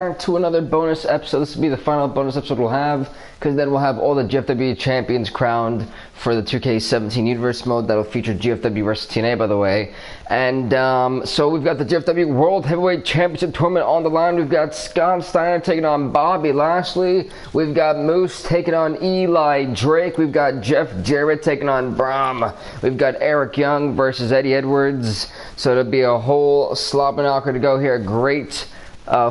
to another bonus episode. This will be the final bonus episode we'll have, because then we'll have all the GFW champions crowned for the 2k17 universe mode. That'll feature GFW versus TNA, by the way. And so we've got the GFW World Heavyweight Championship Tournament on the line. We've got Scott Steiner taking on Bobby Lashley. We've got Moose taking on Eli Drake. We've got Jarrett taking on Bram. We've got Erik Young versus Eddie Edwards. So it'll be a whole slop and knocker to go here. Great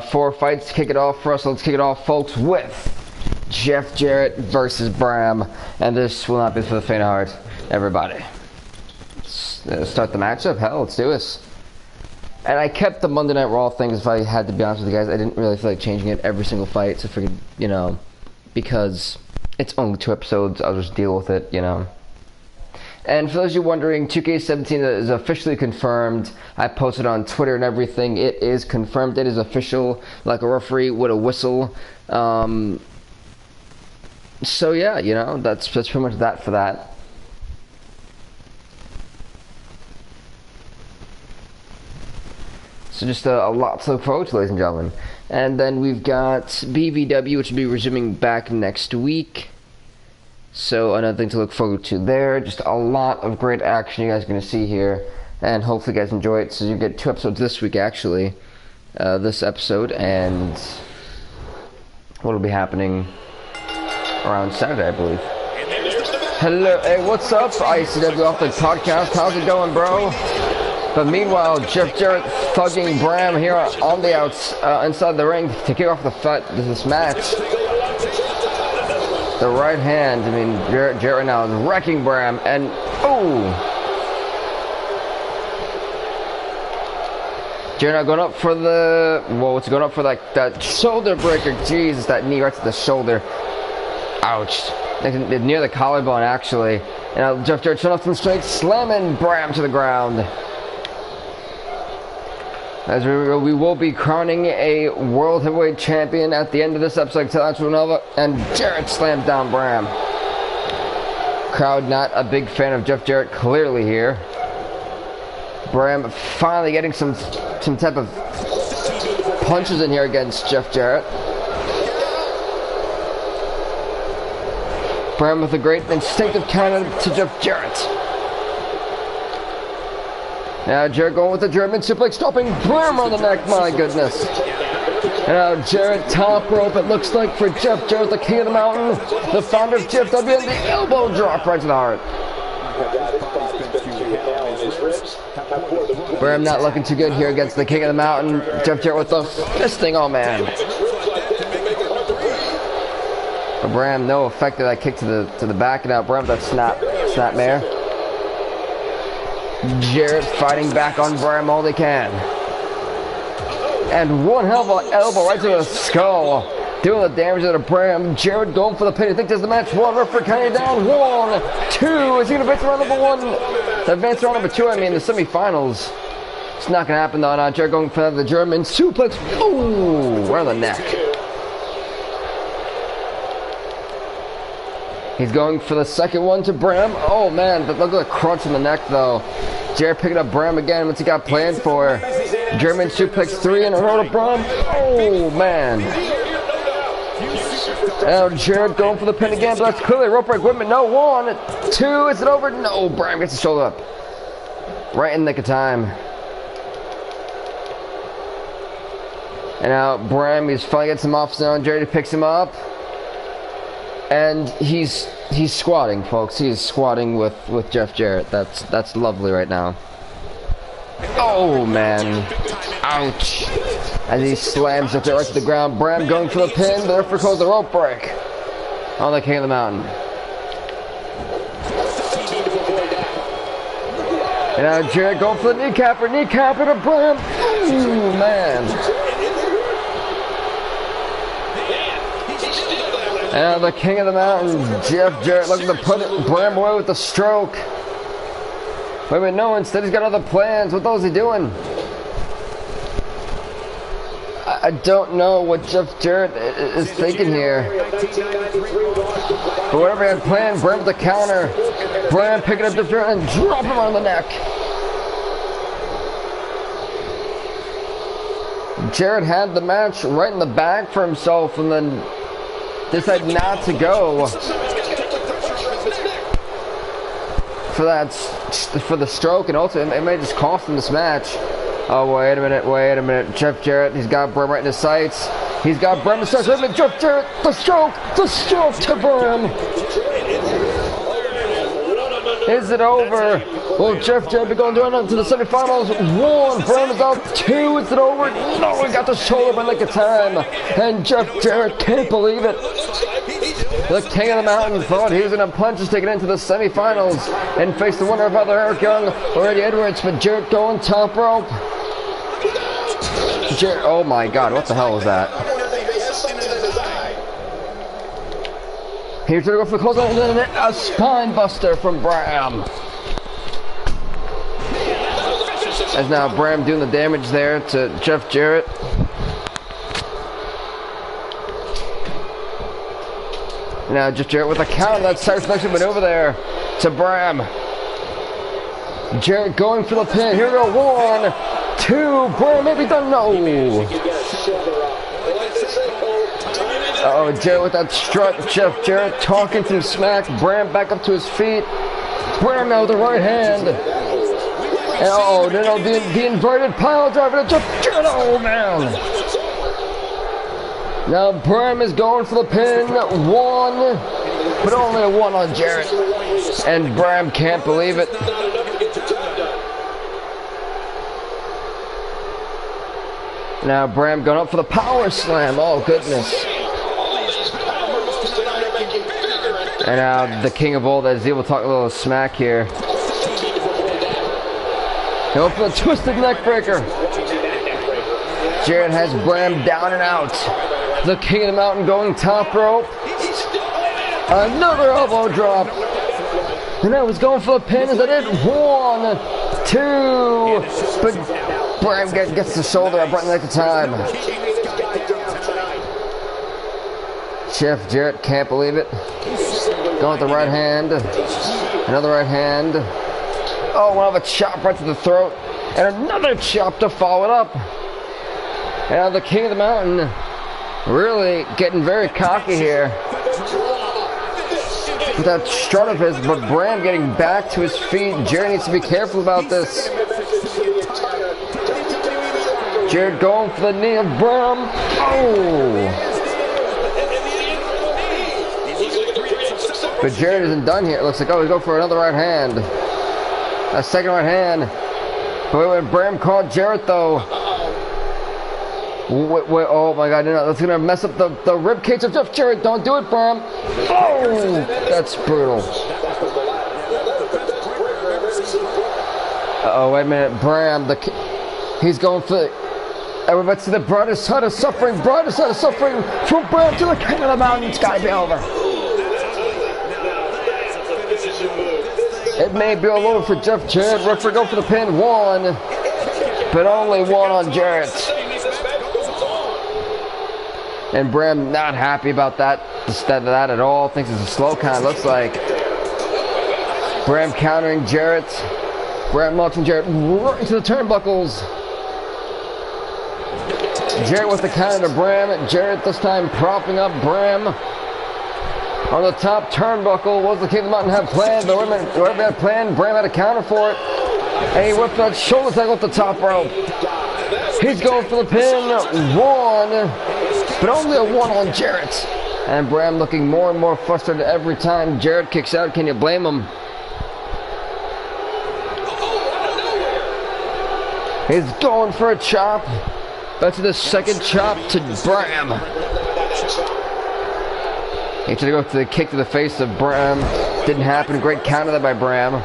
4 fights to kick it off for us. So let's kick it off, folks, with Jarrett versus Bram. And this will not be for the faint of heart, everybody. Let's start the matchup. Hell, let's do this. And I kept the Monday Night Raw things, if I had to be honest with you guys. I didn't really feel like changing it every single fight, so I figured, you know, because it's only 2 episodes, I'll just deal with it, you know. And for those of you wondering, 2k17 is officially confirmed. I posted on Twitter and everything. It is confirmed. It is official, like a referee with a whistle. So yeah, you know, that's pretty much that for that. So just a lot to look forward to, ladies and gentlemen. And then we've got BVW, which will be resuming back next week. So another thing to look forward to there. Just a lot of great action you guys are going to see here. And hopefully you guys enjoy it. So you get 2 episodes this week, actually. This episode. And what will be happening around Saturday, I believe. Hello. Hey, what's up? ICW off the podcast. How's it going, bro? But meanwhile, Jarrett thugging Bram here on the outs, inside the ring to kick off this match. The right hand, I mean, Jarrett now is wrecking Bram, and ooh! Jarrett now going up for the, whoa, what's going up for that shoulder breaker? Jesus, that knee right to the shoulder. Ouch. Near the collarbone, actually. And now Jarrett showing off some strength, slamming Bram to the ground. As we will be crowning a World Heavyweight Champion at the end of this episode. And Jarrett slammed down Bram. Crowd not a big fan of Jarrett clearly here. Bram finally getting some type of punches in here against Jarrett. Bram with a great instinctive counter to Jarrett. Now Jarrett going with the German suplex, dropping Bram on the neck, my goodness. And now Jarrett top rope, it looks like, for Jarrett, the king of the mountain, the founder of GFW, and the elbow drop right to the heart. Bram not looking too good here against the king of the mountain. Jarrett with the fisting, oh man. But Bram, no effect of that kick to the back, and now Bram with that snapmare. Jarrett fighting back on Bram all they can. And one hell of an elbow right to the skull. Doing the damage to the Bram. Jarrett going for the pin. I think there's the match. One referee counting down. 1, 2. Is he going to advance around number 1? Advance around number 2, I mean, the semifinals. It's not going to happen though. Now Jarrett going for the German suplex. Ooh, right on the neck. He's going for the second one to Bram. Oh man, but look at the crunch in the neck though. Jarrett picking up Bram again. What's he got planned for? German suplex 3 in a row to Bram. Oh man. Now Jarrett going for the pin again, but that's clearly a rope break. Women, no. 1, 2, is it over? No, Bram gets his shoulder up. Right in the nick of time. And now Bram, he's finally getting some off zone. Jarrett picks him up. And he's squatting, folks. He's squatting with Jarrett. That's lovely right now. Oh man, ouch! As he slams Jarrett right to the ground. Bram going for the pin, but therefore calls the rope break on the king of the mountain. And now Jarrett going for the kneecapper to Bram. Ooh man. And the king of the mountain, Jarrett, looking to put Bram away with the stroke. Wait, no, instead he's got other plans. What the hell is he doing? I don't know what Jarrett is thinking here. But whatever he had planned, Bram with the counter. Bram picking up Jarrett and drop him on the neck. Jarrett had the match right in the bag for himself and then decided not to go for the stroke, and also it may just cost him this match. Oh, wait a minute. Jeff Jarrett, he's got Bram right in his sights. He's got Bram in his sights. Wait a minute, Jeff Jarrett, the stroke to Bram. Is it over? Will Jeff Jarrett be going down to the semifinals? 1, Bram is out. 2, is it over? No, he got the shoulder by like a time. And Jeff Jarrett can't believe it. The King of the Mountain thought he was going to punch his ticket into the semifinals and face the winner of either Erik Young or Eddie Edwards, but Jarrett going top rope. Jarrett, oh my God, what the hell was that? Here's to go for the close, and a spine buster from Bram. As now Bram doing the damage there to Jeff Jarrett. Now Jeff Jarrett with a counter, that side selection maneuver there to Bram. Jarrett going for the pin. Here we go. 1, 2. Bram maybe done. No. Uh-oh, Jarrett with that strut. Jeff Jarrett talking some smack. Bram back up to his feet. Bram now with the right hand. And oh, no, the inverted pile driver to Jeff Jarrett. Oh, man. Now Bram is going for the pin. 1, but only a 1 on Jarrett. And Bram can't believe it. Now Bram going up for the power slam. Oh, goodness. And now the king of all that Z will talk a little smack here. Go for the twisted neck breaker. Jarrett has Bram down and out. The King of the Mountain going top rope. Another elbow drop. And now he's going for the pin. Is that it? 1, 2. But Bram gets the shoulder up right in the time. Jeff Jarrett can't believe it. Going with the right hand. Another right hand. Oh, one of a chop right to the throat. And another chop to follow it up. And now the King of the Mountain really getting very cocky here with that strut of his, but Bram getting back to his feet. Jarrett needs to be careful about this. Jarrett going for the knee of Bram. Oh! But Jarrett isn't done here. It looks like, oh, he's going for another right hand. A second right hand. But when Bram caught Jarrett, though. Wait, oh my God, no, that's going to mess up the rib cage of Jeff Jarrett. Don't do it, Bram. Oh, that's brutal. Uh-oh, wait a minute. Bram, he's going for... Everybody see the brightest side of suffering. Brightest side of suffering from Bram to the King of the Mountain. It's got to be over. It may be all over for Jeff Jarrett. Referee go for the pin. 1, but only 1 on Jarrett. And Bram not happy about that at all. Thinks it's a slow count, looks like. Bram countering Jarrett. Bram launching Jarrett right into the turnbuckles. Jarrett with the counter to Bram. Jarrett this time propping up Bram. On the top turnbuckle, was the King of the Mountain have planned? But whatever he had planned, Bram had a counter for it. And he whipped that shoulder tackle off the top rope. He's going for the pin. 1, but only a 1 on Jarrett. And Bram looking more and more frustrated every time Jarrett kicks out. Can you blame him? He's going for a chop. Back to the second chop to Bram. He tried to go to the kick to the face of Bram. Didn't happen. Great counter there by Bram.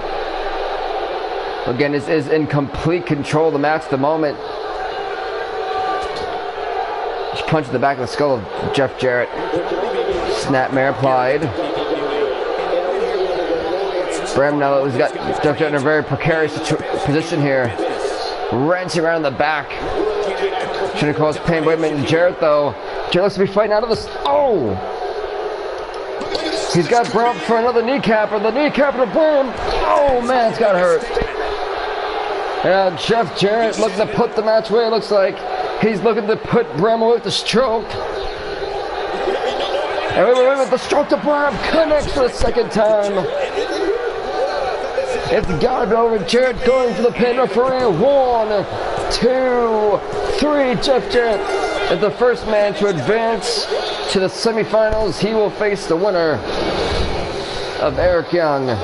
Again, this is in complete control of the match at the moment. Just punched in the back of the skull of Jeff Jarrett. Snapmare applied. Bram now has got Jeff Jarrett in a very precarious position here. Wrenching around the back. Shouldn't cause pain. Wait a minute, Jarrett though. Jarrett looks to be fighting out of this. Oh! He's got Bram for another kneecap, and the kneecap to Bram. Oh man, it's got hurt. And Jeff Jarrett looking to put the match away. It looks like He's looking to put Bram away with the stroke. And wait, with the stroke to Bram. Connects for the second time. It's gotta be over. Jarrett going for the pin. Referee. 1, 2, 3. Jeff Jarrett is the first man to advance to the semifinals. He will face the winner of Erik Young and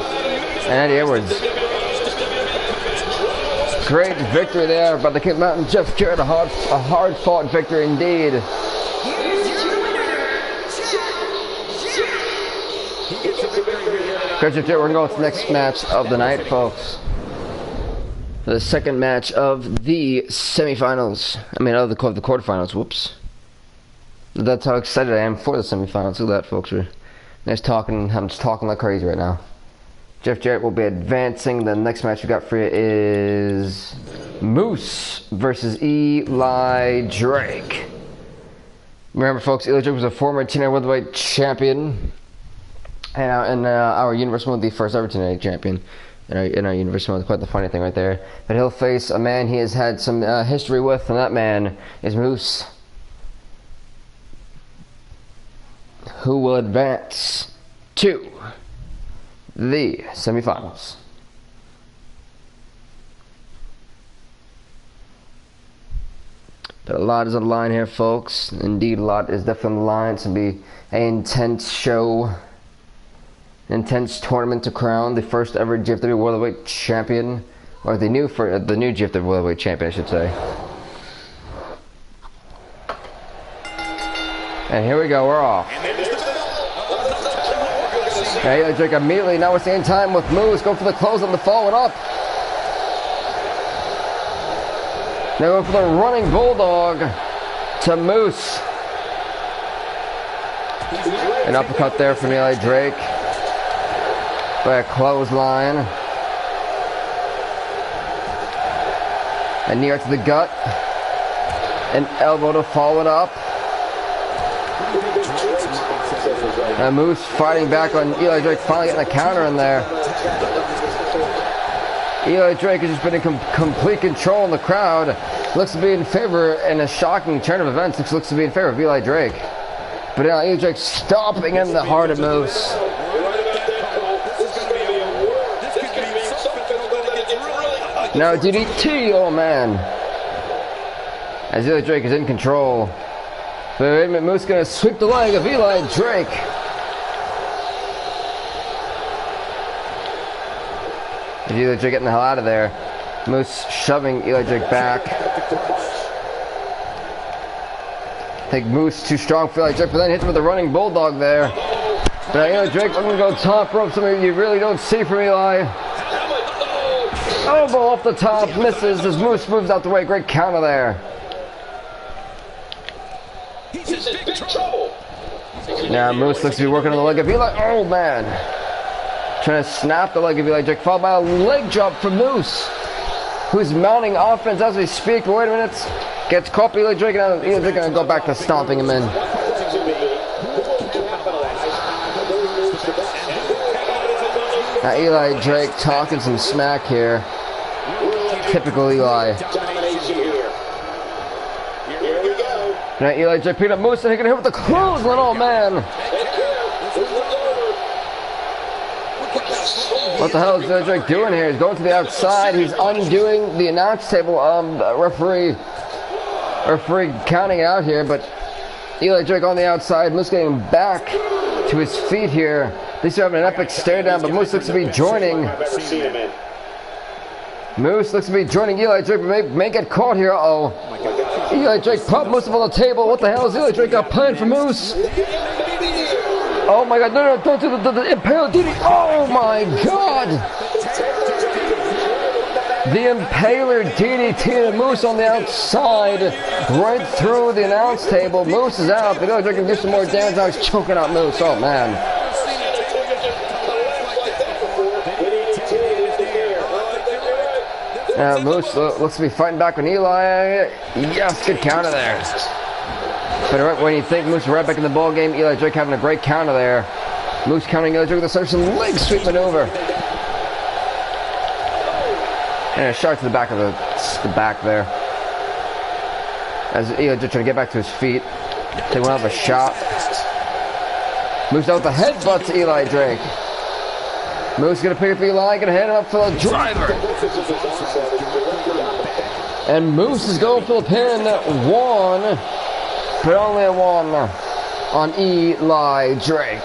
Eddie Edwards. Great victory there by the Kid Mountain. Jeff Jarrett, a hard-fought victory indeed. We're going to go to the next match of the night, folks. The second match of the semifinals. I mean, of the quarterfinals. Whoops. That's how excited I am for the semifinals. Look at that, folks. I'm just talking like crazy right now. Jeff Jarrett will be advancing. The next match we got for you is Moose versus Eli Drake. Remember, folks, Eli Drake was a former TNA Worldwide Champion. And our Universal Mode, the first ever TNA champion in our Universal Mode. Quite the funny thing right there. But he'll face a man he has had some history with, and that man is Moose, who will advance to the semifinals. But a lot is on the line here, folks. Indeed, a lot is definitely on the line. It's going to be an intense show. Intense tournament to crown the first ever GFW Worldwide Champion, or the new GFW Worldwide Champion, I should say. And here we go, we're off. Okay, Eli Drake immediately, now we're seeing time with Moose, go for the close on the forward up. Now go for the running bulldog to Moose. An uppercut there from Eli Drake. By a clothesline. A knee right to the gut. An elbow to follow it up. And Moose fighting back on Eli Drake, finally getting a counter in there. Eli Drake has just been in complete control in the crowd. Looks to be in favor, in a shocking turn of events, looks to be in favor of Eli Drake. But now Eli Drake stomping in the heart of Moose. Now DDT, oh man. As Eli Drake is in control. But wait a minute, Moose gonna sweep the leg of Eli Drake. As Eli Drake getting the hell out of there. Moose shoving Eli Drake back. I think Moose too strong for Eli Drake, but then hits him with a running bulldog there. But Eli Drake looking to go top rope, something you really don't see from Eli. Elbow off the top, misses as Moose moves out the way. Great counter there. He's in big trouble. Now Moose looks to be working on the leg of Eli. Oh man. Trying to snap the leg of Eli Drake, followed by a leg drop from Moose, who's mounting offense as we speak. But wait a minute. Gets caught by Eli Drake, and Eli Drake going to go back to stomping him in. Now Eli Drake talking some smack here. Typical Eli. Now Eli Drake picking up Moose and he can hit with the clothesline. Oh man. What the hell is Eli Drake doing here? He's going to the outside. He's undoing the announce table. Referee counting out here, but Eli Drake on the outside. Moose getting back to his feet here. These two having an epic stare down, but Moose looks to be joining. Moose looks to be joining Eli Drake, but may get caught here. Uh-oh. Eli Drake popped Moose up on the table. What the hell is Eli Drake got planned for Moose? Oh my god, no, don't do the impale DDT. Oh my god! The Impaler DDT to Moose on the outside, right through the announce table. Moose is out, but Eli Drake can do some more damage. Now he's choking out Moose. Oh man. Moose looks to be fighting back with Eli. Yes, good counter there. But right when you think Moose is right back in the ball game, Eli Drake having a great counter there. Moose countering Eli Drake with a Saracen leg sweep maneuver. And a shot to the back of the back there. As Eli just trying to get back to his feet. Take one out of a shot. Moose out with the headbutt to Eli Drake. Moose gonna pick up Eli, gonna hand him up for the driver. And Moose is going for the pin. One, but only a one on Eli Drake.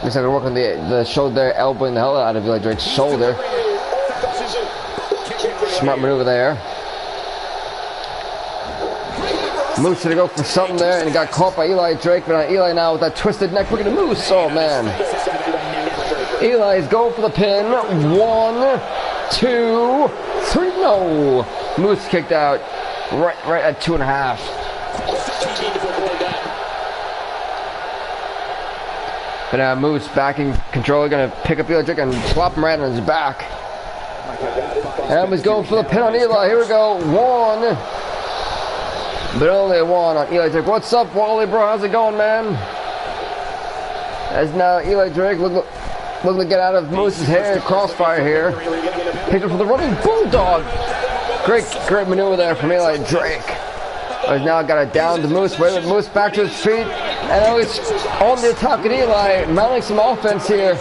Looks like they're working the shoulder, elbowing the hell out of Eli Drake's shoulder. Smart maneuver there. Moose gonna go for something there, and he got caught by Eli Drake, but Eli now with that twisted neck, we're gonna Moose. Oh man. Eli is going for the pin. 1, 2, 3. No. Moose kicked out right at 2.5. But now Moose back in control, gonna pick up Eli Drake and flop him right on his back. And he's going for the pin on Eli. Here we go. 1, but only a 1 on Eli Drake. What's up, Wally, bro? How's it going, man? As now Eli Drake looking to get out of Moose's hair. Crossfire here. Picked up for the running bulldog. Great maneuver there from Eli Drake. He's now got it down to Moose. Wait with Moose back to his feet. And now he's on the attack at Eli, mounting some offense here.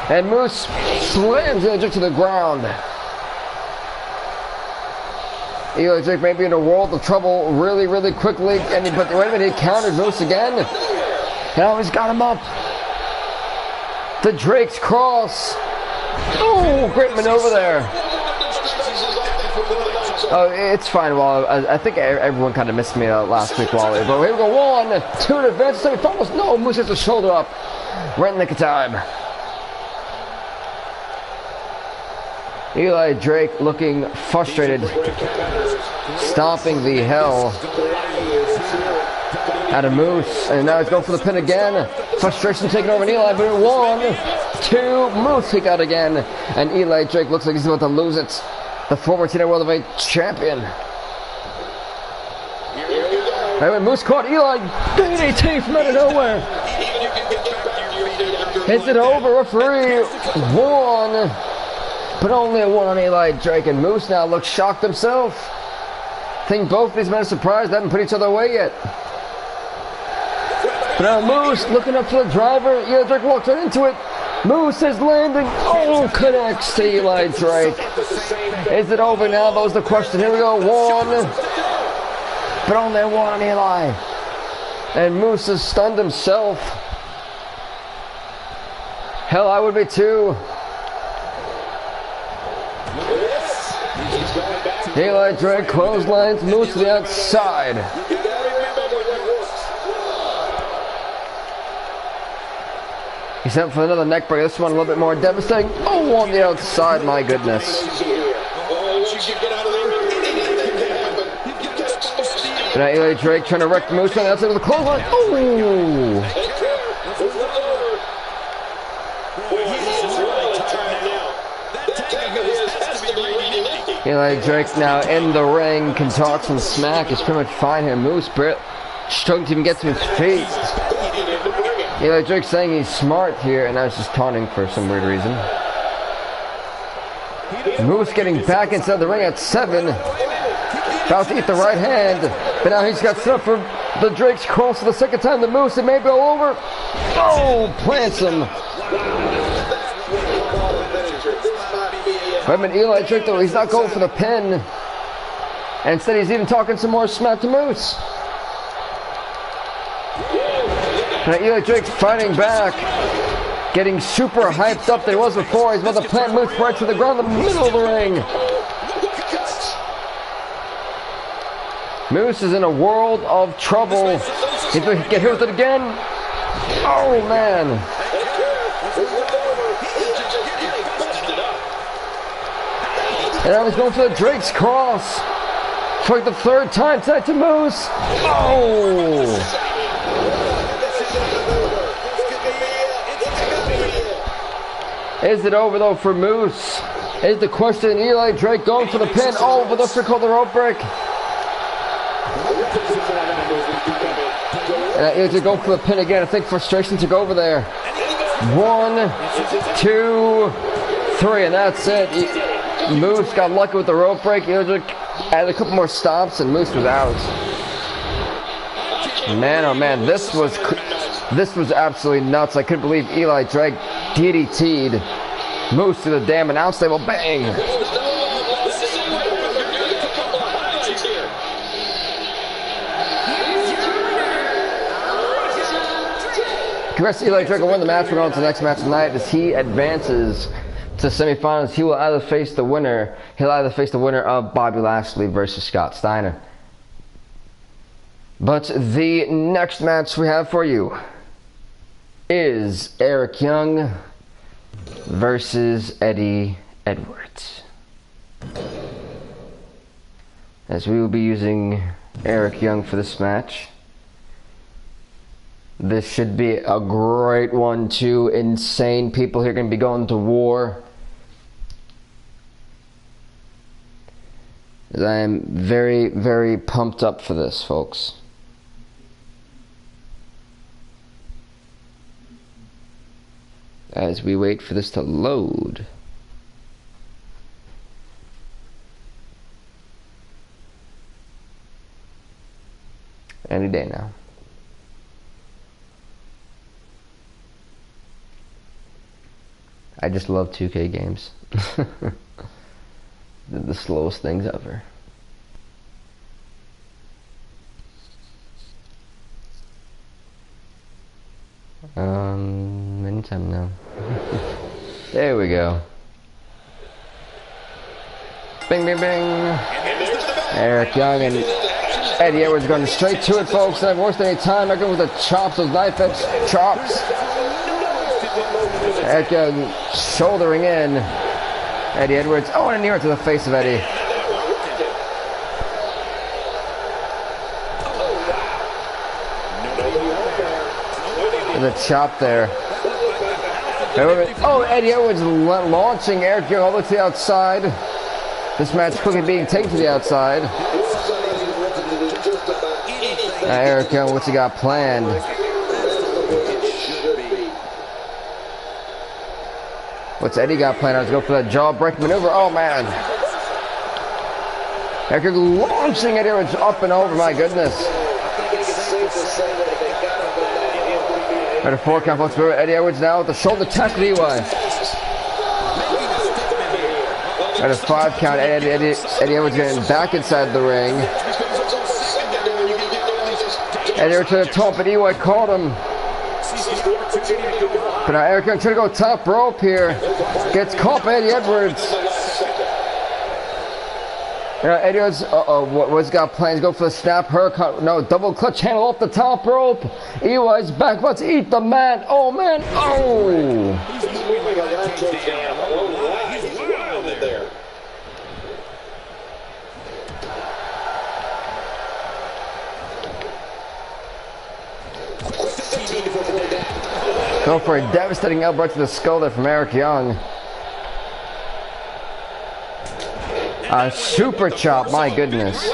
And Moose slams Eli Drake to the ground. Eli Drake may be in a world of trouble really quickly. But wait a minute, he countered Moose again. Now he's got him up. The Drake's cross. Oh, great maneuver there. Oh, it's fine, Wally. I think everyone kind of missed me last week, Wally. But here we go. 1, 2 in advance. Semi-finals. No, Moose has the shoulder up. Right in the nick of time. Eli Drake looking frustrated. Stomping the hell out of Moose. And now he's going for the pin again. Frustration taking over Eli. But 1, 2, Moose kick out again. And Eli Drake looks like he's about to lose it. The former TNA World Heavyweight Champion. And when Moose caught Eli, DDT from out of nowhere. Hits it over, referee. 1, but only a 1 on Eli Drake. And Moose now looks shocked himself. I think both these men are surprised they haven't put each other away yet. But now Moose looking up to the driver. Eli Drake walks right into it. Moose is landing. Oh, connects to Eli Drake. Is it over now? That was the question. Here we go. 1, but only 1 on Eli. And Moose has stunned himself. Hell, I would be too. Eli Drake clotheslines Moose to the outside. He's out for another neck break. This one a little bit more devastating. Oh, on the outside, my goodness. And now Eli Drake trying to wreck Moose on the outside of the clothesline. Oh! Eli Drake now in the ring, can talk some smack. He's pretty much fine here. Moose struggling to even get to his feet. Eli Drake saying he's smart here, and now he's just taunting for some weird reason. Moose getting back inside the ring at 7. About to eat the right hand, but now he's got set up for the Drake's cross for the second time. The Moose, it may go over. Oh, plants him. Wait a minute, Eli Drake though, he's not going for the pin. And instead he's even talking some more smack to Moose. Now Eli Drake's fighting back. Getting super hyped up than he was before. He's about to plant Moose right to the ground in the middle of the ring. Moose is in a world of trouble. If he can get hit with it again. Oh man. And now he's going for the Drake's cross. For like the 3rd time tonight to Moose. Oh! Is it over though for Moose? Is the question. Eli Drake going for the pin. Oh, but that's called the rope break. And Eli Drake going for the pin again. I think frustration took over there. 1, 2, 3, and that's it. Moose got lucky with the rope break. Eli Drake Add a couple more stops and Moose was out. Man, oh man, this was absolutely nuts. I couldn't believe Eli Drake DDT'd Moose to the damn announce table. Bang! Congrats to Eli Drake will win the match. We're going to the next match tonight as he advances to semifinals. He will either face the winner. He'll either face the winner of Bobby Lashley versus Scott Steiner. But the next match we have for you is Eric Young versus Eddie Edwards. As we will be using Eric Young for this match. This should be a great one too. Insane people here going to be going to war. As I am very, very pumped up for this, folks. As we wait for this to load. Any day now. I just love 2K games. The slowest things ever. Anytime now. There we go. Bing, bing, bing. Eric Young and Eddie Edwards going straight to it, folks. And I've wasted any time. They're going with the chops, those knife edge chops. Eric Young shouldering in. Eddie Edwards. Oh, and a near to the face of Eddie. The chop there. Oh, Eddie Edwards launching Eric Young all the way to the outside. This match quickly being taken to the outside. Eric Young, what's he got planned? What's Eddie got planned? Let's go for that jaw-breaking maneuver. Oh, man. Eric Young launching Eddie Edwards up and over. My goodness. At a 4 count, folks. Eddie Edwards now with the shoulder tackle to EY. At a 5 count, Eddie Edwards getting back inside the ring. Eddie Edwards to the top, but EY caught him. But now Eric Young trying to go top rope here. Gets caught by Eddie Edwards. Eddie Edwards, what's got plans? Go for the snap, no, double clutch handle off the top rope. EY's back, about to eat the mat. Oh, man, oh! Go for a devastating elbow to the skull there from Eric Young. A super chop, my goodness.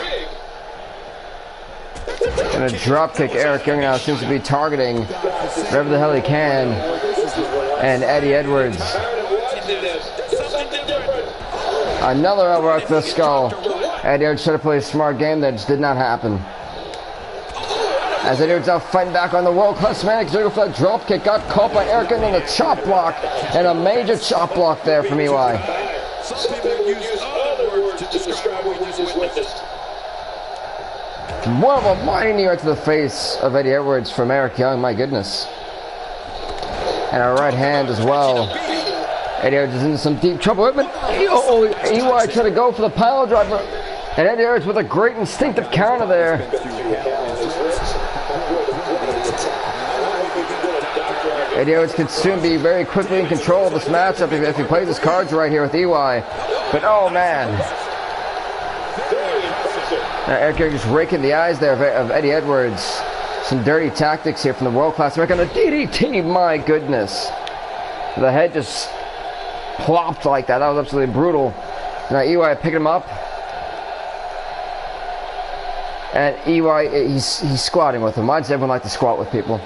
And a drop kick. Eric Young now seems to be targeting wherever the hell he can. And Eddie Edwards. Another elbow to the skull. Eddie Edwards tried to play a smart game that just did not happen. As Eddie Edwards now fighting back on the world-class man, he's going for that drop kick. Got caught by Erik in the chop block. And a major chop block there from EY. More of a mighty knee right to the face of Eddie Edwards from Eric Young. My goodness. And a right hand as well. Eddie Edwards is into some deep trouble. But EY trying to go for the pile driver. And Eddie Edwards with a great instinctive counter there. Eddie Edwards could soon be very quickly in control of this matchup if he plays his cards right here with EY. But oh man. Now Eric Young just raking the eyes there of Eddie Edwards. Some dirty tactics here from the world-class American. On a DDT, my goodness. The head just plopped like that. That was absolutely brutal. Now EY picking him up. And EY, he's squatting with him. Why does everyone like to squat with people?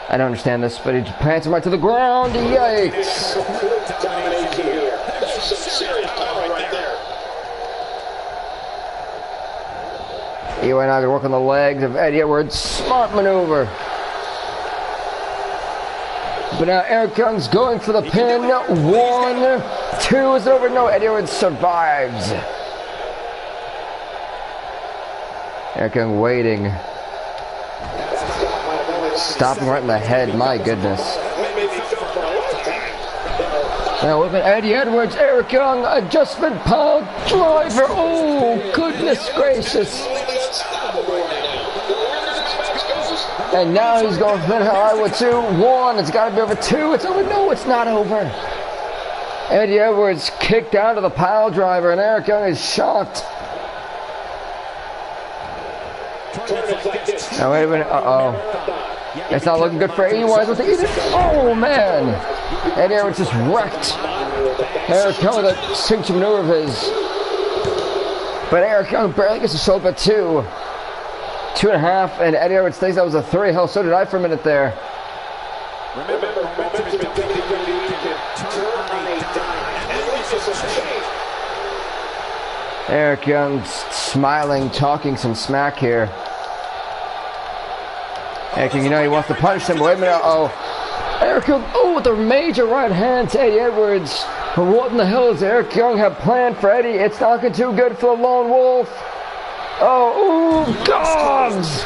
I don't understand this, but he plants him right to the ground. Yikes! He went out to work on the legs of Eddie Edwards. Smart maneuver. But now Erik Young's going for the pin. 1, 2, is it over? No, Eddie Edwards survives. Erik Young waiting. Stopping right in the head, my goodness. Now with Eddie Edwards, Erik Young, adjustment pile driver. Oh, goodness gracious. And now he's going for Iowa 2. 1, it's got to be over. 2, it's over. No, it's not over. Eddie Edwards kicked out of the pile driver, and Erik Young is shocked. Now wait a minute. Uh-oh. It's not looking good for EY. Oh, man. Eddie Edwards just wrecked Erik Young with a signature maneuver of his. But Erik Young barely gets to show up at 2. 2.5, and Eddie Edwards thinks that was a 3. Hell, so did I for a minute there. Erik Young smiling, talking some smack here. Erik Young, you know he wants to punish him, but wait a minute. Uh-oh. Erik Young, with a major right hand to Eddie Edwards. What in the hell does Erik Young have planned for Eddie? It's not looking too good for the Lone Wolf. Oh, ooh, dogs!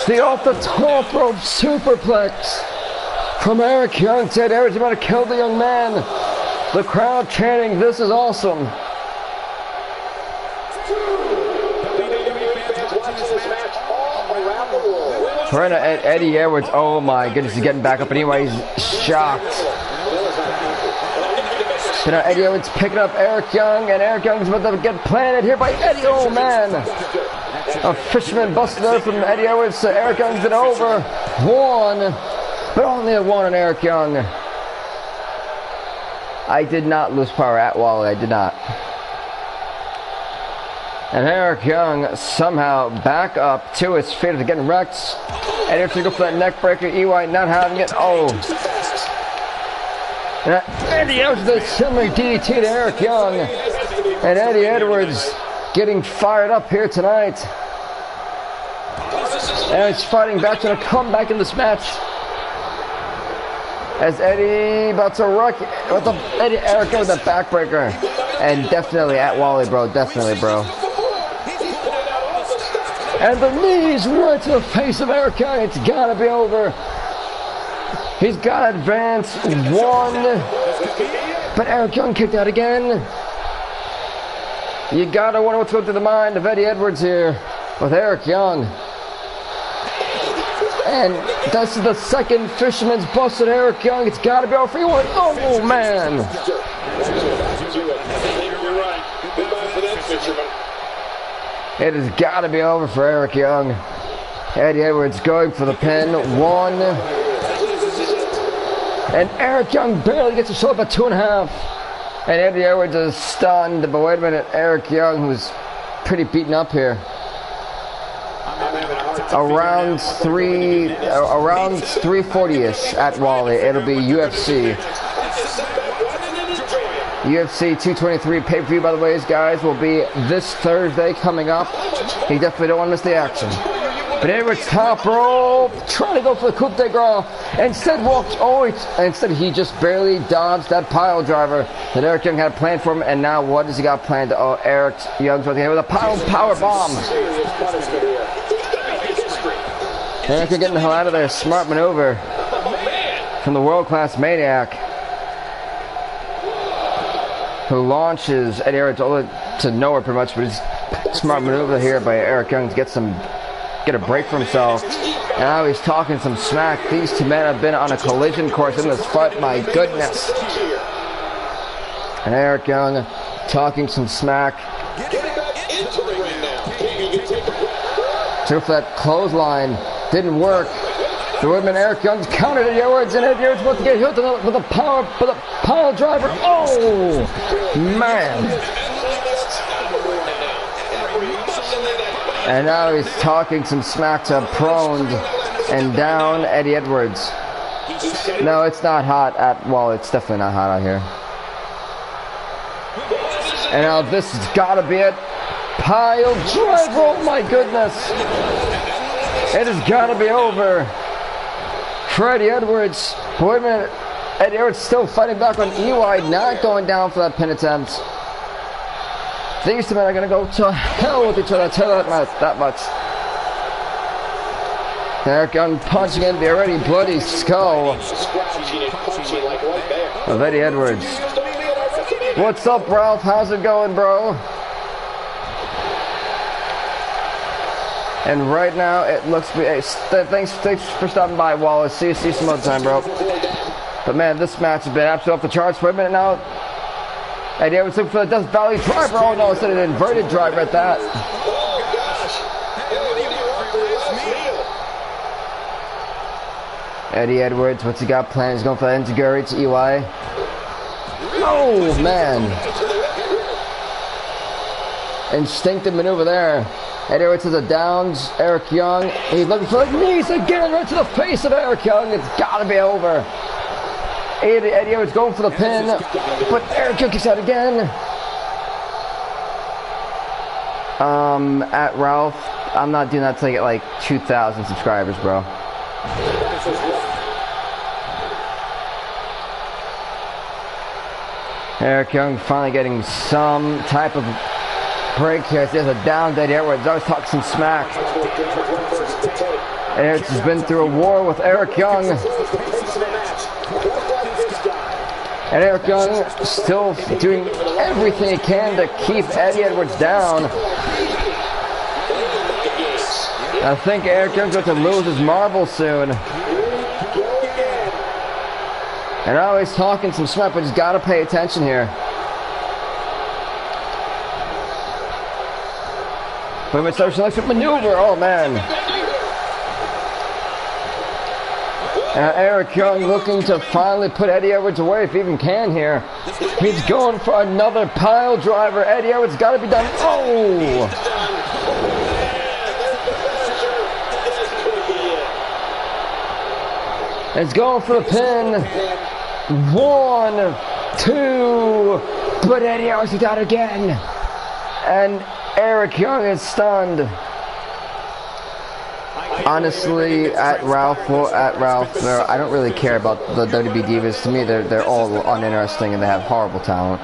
The off the top rope superplex from Erik Young. Said Erik's about to kill the young man. The crowd chanting, "This is awesome." Trying to Eddie Edwards. Oh my goodness, he's getting back up anyway. He's shocked. So now Eddie Edwards picking up Erik Young, and Erik Young's about to get planted here by Eddie. Oh man. A fisherman busted out from Eddie Edwards, so Erik Young's it over. 1, but only a 1 on Erik Young. I did not lose power at Wally, I did not. And Erik Young somehow back up to his feet after getting wrecked. And if you go for that neck breaker, EY not having it. Oh. And Eddie Edwards does a similar DDT to Erik Young. And Eddie Edwards getting fired up here tonight. And he's fighting back to come back in this match. As Eddie about to wreck with the Erik Young with the backbreaker. And definitely at Wally, bro. Definitely, bro. And the knees right to the face of Erik Young. It's gotta be over. He's got to advance. 1. But Erik Young kicked out again. You gotta wonder what's going through the mind of Eddie Edwards here with Erik Young. And this is the second fisherman's busted Erik Young. It's gotta be over for you. Oh man. It has got to be over for Erik Young. Eddie Edwards going for the pin. 1. And Erik Young barely gets to show up at 2.5. And Eddie Edwards is stunned. But wait a minute. Erik Young, who's pretty beaten up here. Around 340-ish at Wally. It'll be UFC. UFC 223 pay-per-view, by the way, guys, will be this Thursday coming up. You definitely don't want to miss the action. But Edwards top rope, trying to go for the coup de grace. Instead instead he just barely dodged that pile driver that Erik Young had planned for him. And now what does he got planned? Oh, Erik Young's with a power bomb. Erik Young getting the hell out of there. Smart maneuver from the world-class Maniac, who launches Eddie Edwards to nowhere pretty much, but it's smart maneuver here by Erik Young to get a break for himself. And now he's talking some smack. These two men have been on a collision course in this fight, my goodness. And Erik Young talking some smack. So for that clothesline didn't work. The women, Erik Young's countered Eddie Edwards, and Eddie Edwards wants to get hit with a pile driver. Oh, man. And now he's talking some smack to proned and down Eddie Edwards. No, it's not hot it's definitely not hot out here. And now this has got to be it pile driver. Oh my goodness. It has got to be over. Freddie Edwards. Wait a minute. Eddie Edwards still fighting back on EY, not going down for that pin attempt. These two men are going to go to hell with each other. I'll tell you that much. Erik Young punching in the already bloody skull of Eddie Edwards. What's up, Ralph? How's it going, bro? And right now, it looks... Thanks for stopping by, Wallace. See you some other time, bro. But man, this match has been absolutely off the charts. Wait a minute now. Eddie Edwards looking for the Death Valley driver. Oh no, it's an inverted driver at that. Eddie Edwards, what's he got planned? He's going for the Enzuigiri to EY. Oh man. Instinctive maneuver there. Eddie Edwards to the downs. Erik Young. He's looking for the knees again, right to the face of Erik Young. It's got to be over. Eddie Edwards going for the pin, but Erik Young kicks out again. At Ralph, I'm not doing that till I get like 2,000 subscribers, bro. Erik Young finally getting some type of break here. There's a down to Eddie Edwards. I was talking some smack. Edwards has been through a war with Erik Young. And Erik Young still doing everything he can to keep Eddie Edwards down. I think Erik Young's going to lose his marble soon. And I always talking some smack, but he's got to pay attention here. But it's a selection maneuver. Oh man. Erik Young looking to finally put Eddie Edwards away if he even can here. He's going for another pile driver. Eddie Edwards got to be done. Oh! It's going for the pin. 1, 2, but Eddie Edwards got it again. And Erik Young is stunned. Honestly, at Ralph, I don't really care about the WWE Divas. To me, they're all uninteresting and they have horrible talent.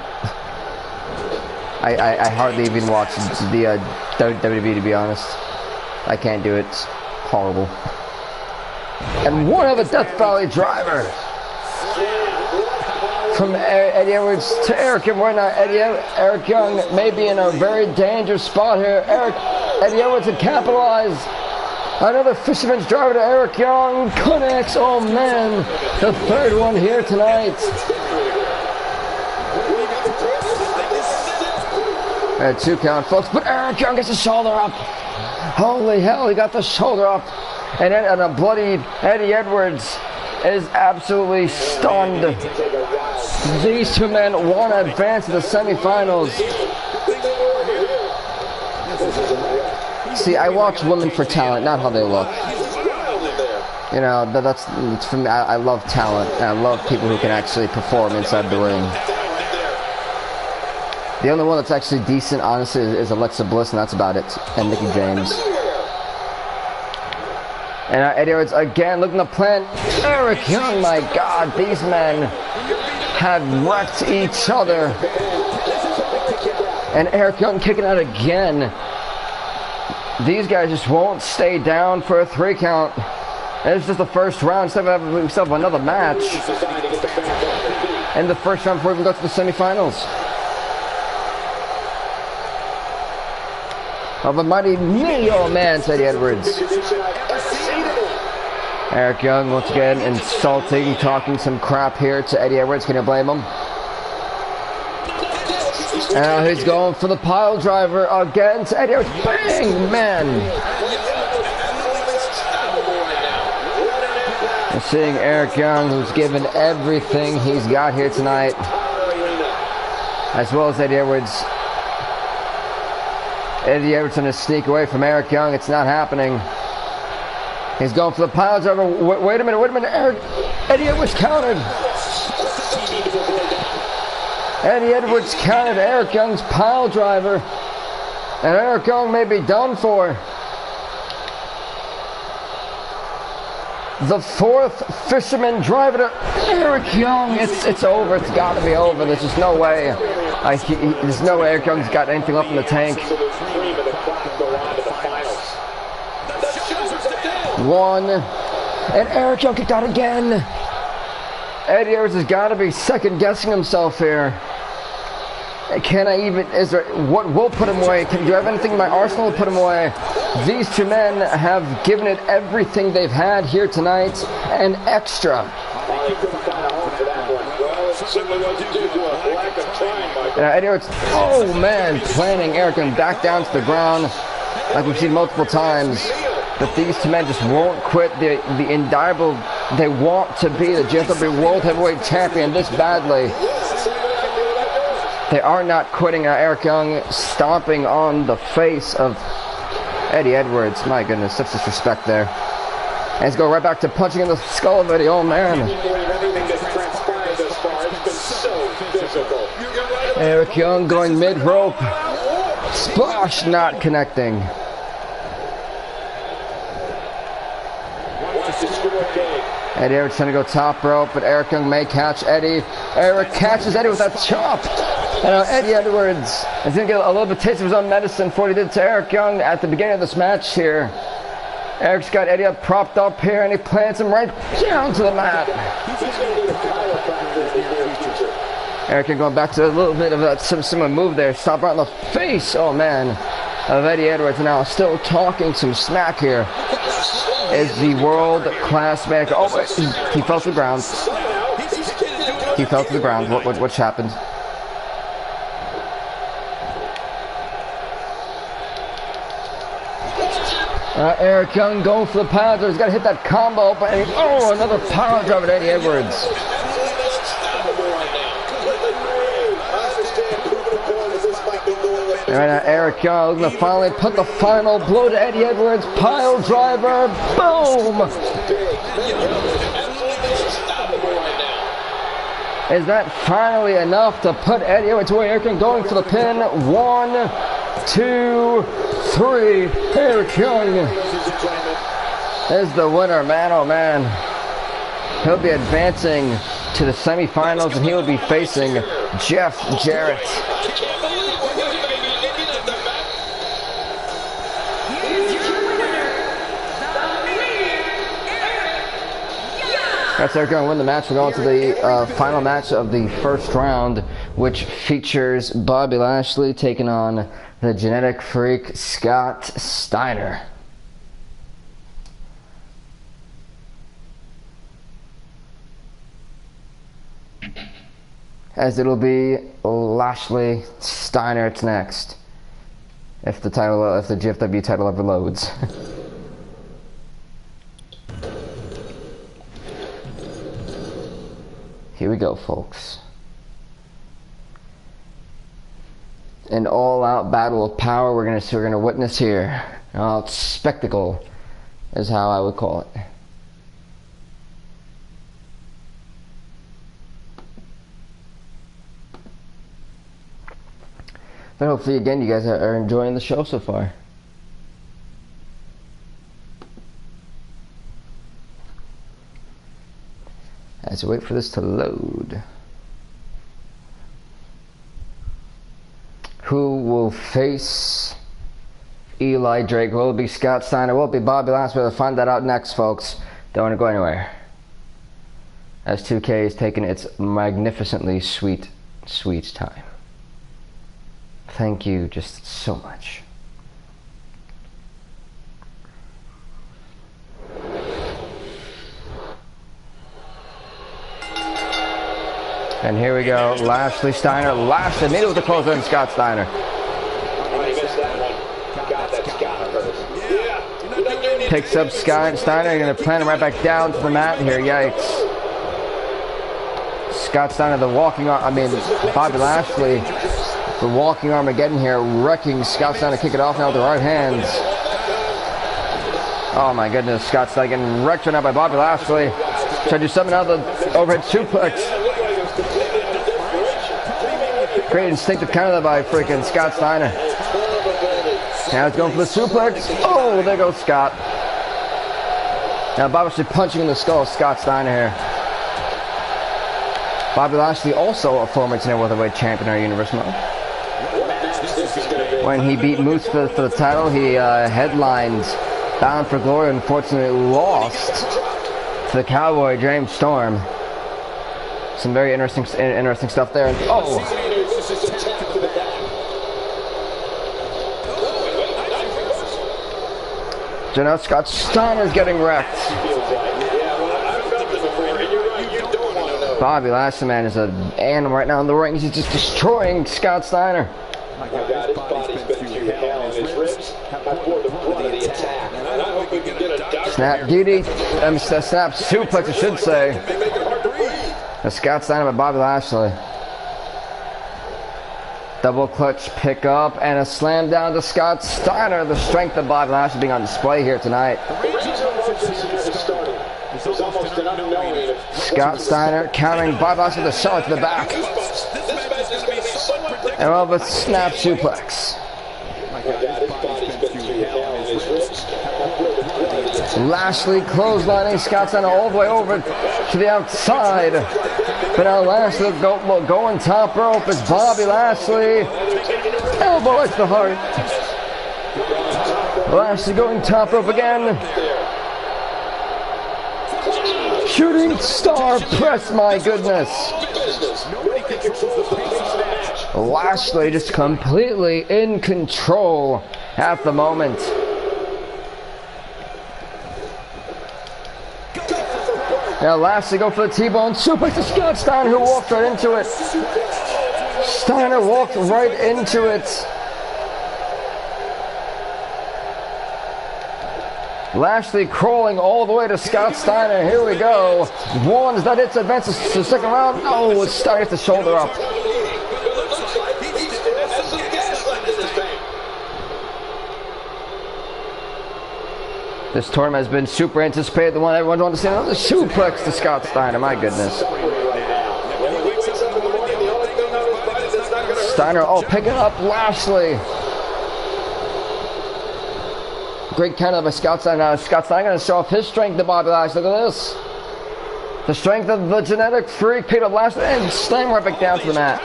I hardly even watch the WWE, to be honest. I can't do it. It's horrible. And one of a Death Valley driver from Eddie Edwards to Erik Young. Right now, Erik Young may be in a very dangerous spot here. Eddie Edwards had capitalized. Another fisherman's driver to Erik Young. Connects. Oh man, the third one here tonight. A 2 count, folks. But Erik Young gets the shoulder up. Holy hell, he got the shoulder up. And a bloody Eddie Edwards is absolutely stunned. These two men want to advance to the semifinals. See, I watch women for talent, not how they look. You know, that's for me. I love talent, and I love people who can actually perform inside the ring. The only one that's actually decent, honestly, is Alexa Bliss, and that's about it. And Mickie James. And Eddie Edwards again looking to plant Erik Young. My God, these men have wrecked each other. And Erik Young kicking out again. These guys just won't stay down for a 3 count. And it's just the first round. So we have another match in the first round before we even go to the semifinals. Of a mighty knee, oh man, to Eddie Edwards. Erik Young once again insulting, talking some crap here to Eddie Edwards. Can you blame him? And now he's going for the pile driver again to Eddie Edwards. Bang, man. We're seeing Erik Young, who's given everything he's got here tonight, as well as Eddie Edwards. Eddie Edwards trying to sneak away from Erik Young. It's not happening. He's going for the pile driver. Wait a minute. Eddie Edwards countered. Eddie Edwards countered Erik Young's pile driver. And Erik Young may be done for. The fourth fisherman driver to Erik Young. It's over. It's got to be over. There's just no way. There's no way Erik Young's got anything left in the tank. One. And Erik Young kicked out again. Eddie Edwards has got to be second guessing himself here. Can I even, what will put him away? Do I have anything in my arsenal to put him away? These two men have given it everything they've had here tonight and extra. Eddie Edwards, oh man, planning Erik Young back down to the ground like we've seen multiple times. But these two men just won't quit. The indictable, they want to be the GFW World Heavyweight Champion this badly. They are not quitting. Erik Young stomping on the face of Eddie Edwards. My goodness, such disrespect there. And he's going right back to punching in the skull of Eddie. Oh man. Erik Young going mid-rope. Splash, not connecting. Eddie Edwards trying to go top rope, but Erik Young may catch Eddie. Erik catches Eddie with that chop. And Eddie Edwards is going to get a little bit taste of his own medicine for what he did to Erik Young at the beginning of this match here. Erik's got Eddie up, propped up here, and he plants him right down to the mat. Erik Young going back to a little bit of that similar move there. Stop right in the face, oh man, of Eddie Edwards. Now still talking some smack here. Is the world-class man. Oh, wait, he fell to the ground. He fell to the ground. What's happened? Erik Young going for the power drive. He's got to hit that combo. But oh, another power drive at Eddie Edwards. Right now, Erik Young looking to finally put the final blow to Eddie Edwards. Pile driver, boom! Is that finally enough to put Eddie Edwards away? Erik Young going for the pin. 1, 2, 3. Erik Young is the winner, man, oh man. He'll be advancing to the semifinals and he will be facing Jeff Jarrett. That's Erik going to win the match. We're going to the final match of the first round, which features Bobby Lashley taking on the genetic freak Scott Steiner. As it'll be Lashley Steiner next, if the GFW title ever loads. Here we go, folks. An all-out battle of power we're gonna witness here. Spectacle is how I would call it. But hopefully, again, you guys are enjoying the show so far. As we wait for this to load. Who will face Eli Drake? Will it be Scott Steiner? Will it be Bobby Lashley? We'll find that out next, folks. Don't want to go anywhere. As 2K is taking its magnificently sweet, sweet time. Thank you just so much. And here we go, Lashley Steiner. Lashley made it with the close in, Scott Steiner. Picks up Scott Steiner, going to plant him right back down to the mat here, yikes. Scott Steiner, the walking arm, Bobby Lashley, the walking Armageddon here, wrecking Scott Steiner, kick it off now with the right hands. Oh my goodness, Scott Steiner getting wrecked right now by Bobby Lashley. Trying to do something out of the overhead suplex. Great instinctive counter by freaking Scott Steiner. Now he's going for the suplex. Oh, there goes Scott. Now Bobby Lashley punching in the skull of Scott Steiner here. Bobby Lashley also a former Internet Welterweight Champion in our Universe mode. When he beat Moose for the title, he headlined Bound for Glory, unfortunately lost to the Cowboy James Storm. Some very interesting stuff there. And, oh! So now Scott Steiner's getting wrecked. Bobby Lashley, man, is an animal right now in the ring. He's just destroying Scott Steiner. My God, his body's been through hell, and his ribs have poured the blood of the attack. And I hope we can get a doctor. Snap DD, snap suplex, I should say. The Scott Steiner by Bobby Lashley. Double clutch pickup and a slam down to Scott Steiner. The strength of Bobby Lashley being on display here tonight. Scott Steiner countering Bobby Lashley with a shot to the back. And all of a snap suplex. Lashley clotheslining Scott Steiner all the way over to the outside. But now Lashley going top rope as Bobby Lashley. Elbow right to the heart. Lashley going top rope again. Shooting star press, my goodness. Lashley just completely in control at the moment. Now Lashley go for the T-bone suplex to Scott Steiner, who walked right into it. Steiner walked right into it. Lashley crawling all the way to Scott Steiner. Here we go. One, is that it to advance to the second round? No, it's Steiner gets the shoulder up. This tournament has been super anticipated. The one everyone wanted to see. Another suplex to Scott Steiner. My goodness. Steiner, picking up Lashley. Great counter by Scott Steiner. Now Scott Steiner going to show off his strength to Bobby Lashley. Look at this. The strength of the genetic freak, Peter Lashley, and slam right back down to the mat.